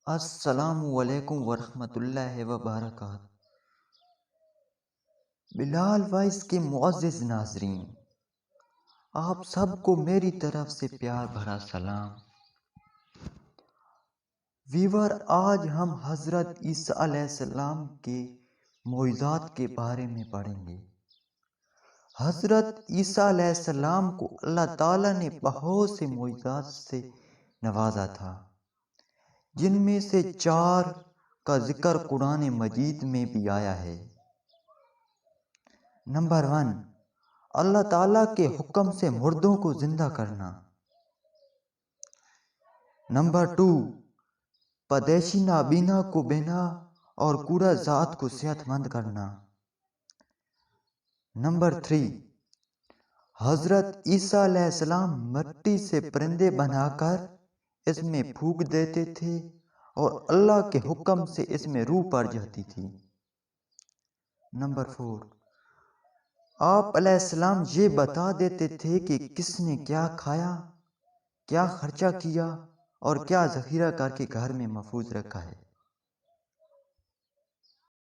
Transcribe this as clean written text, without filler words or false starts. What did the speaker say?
السلام علیکم ورحمۃ اللہ وبرکاتہ۔ بلال وائس کے معزز ناظرین، آپ سب کو میری طرف سے پیار بھرا سلام۔ ویور، آج ہم حضرت عیسیٰ علیہ السلام کے معجزات کے بارے میں پڑھیں گے۔ حضرت عیسیٰ علیہ السلام کو اللہ تعالیٰ نے بہت سے معجزات سے نوازا تھا، جن میں سے 4 کا ذکر قرآن مجید میں بھی آیا ہے۔ نمبر 1، اللہ تعالیٰ کے حکم سے مردوں کو زندہ کرنا۔ نمبر 2، پدیشی نابینا کو بینا اور کوڑا ذات کو صحت مند کرنا۔ نمبر 3، حضرت عیسیٰ علیہ السلام مٹی سے پرندے بنا کر اس میں پھونک دیتے تھے اور اللہ کے حکم سے اس میں روح پڑ جاتی تھی۔ نمبر 4، آپ علیہ السلام یہ بتا دیتے تھے کہ کس نے کیا کھایا، کیا خرچہ کیا اور کیا ذخیرہ کر کے گھر میں محفوظ رکھا ہے۔